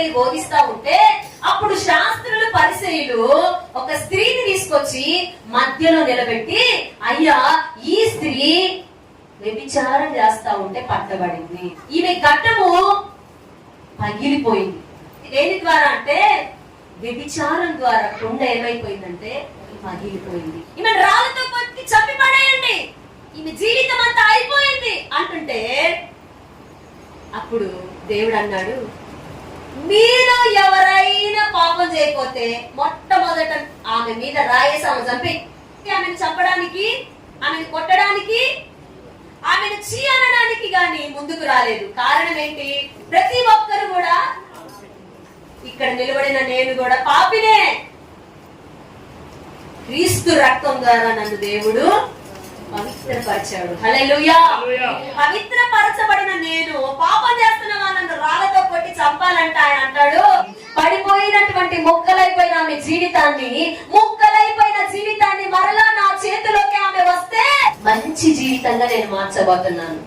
తీసుకెళ్లి బోధిస్తా ఉంటే అప్పుడు శాస్త్రులు పరిసయ్యులు ఒక స్త్రీని తీసుకొచ్చి మధ్యలో నిలబెట్టి, అయ్యా ఈ స్త్రీ వ్యభిచారం చేస్తా ఉంటే పట్టబడింది, ఈమె గడ్డము పగిలిపోయింది. దేని ద్వారా అంటే వ్యభిచారం ద్వారా కొండ ఏమైపోయిందంటే పగిలిపోయింది. ఈమె రాళ్ళతో కొట్టి చంపి పడేయండి, ఈమె జీవితం అంతా అయిపోయింది అంటుంటే అప్పుడు దేవుడు అన్నాడు, మీలో ఎవరైనా పాపం చేయకపోతే మొట్టమొదట ఆమె మీద రాయేసి ఆమె చంపి, ఆమెను చంపడానికి, ఆమెను కొట్టడానికి, ఆమెను చీ అనడానికి గాని ముందుకు రాలేదు. కారణం ఏంటి? ప్రతి ఒక్కరు కూడా, ఇక్కడ నిలబడిన నేను కూడా పాపినే, క్రీస్తు రక్తం ద్వారా నన్ను దేవుడు పవిత్రపరిచాడు. హల్లెలూయా. పవిత్రపరచబడిన నేను పాపం చేస్తున్న వాళ్ళను రాళ్ళతో కొట్టి చంపాలంటే ఆయన అంటాడు, పడిపోయినటువంటి ముక్కలైపోయిన ఆమె జీవితాన్ని, ముక్కలైపోయిన జీవితాన్ని మరలా నా చేతిలోకి ఆమె వస్తే మంచి జీవితంగా నేను మార్చబోతున్నాను.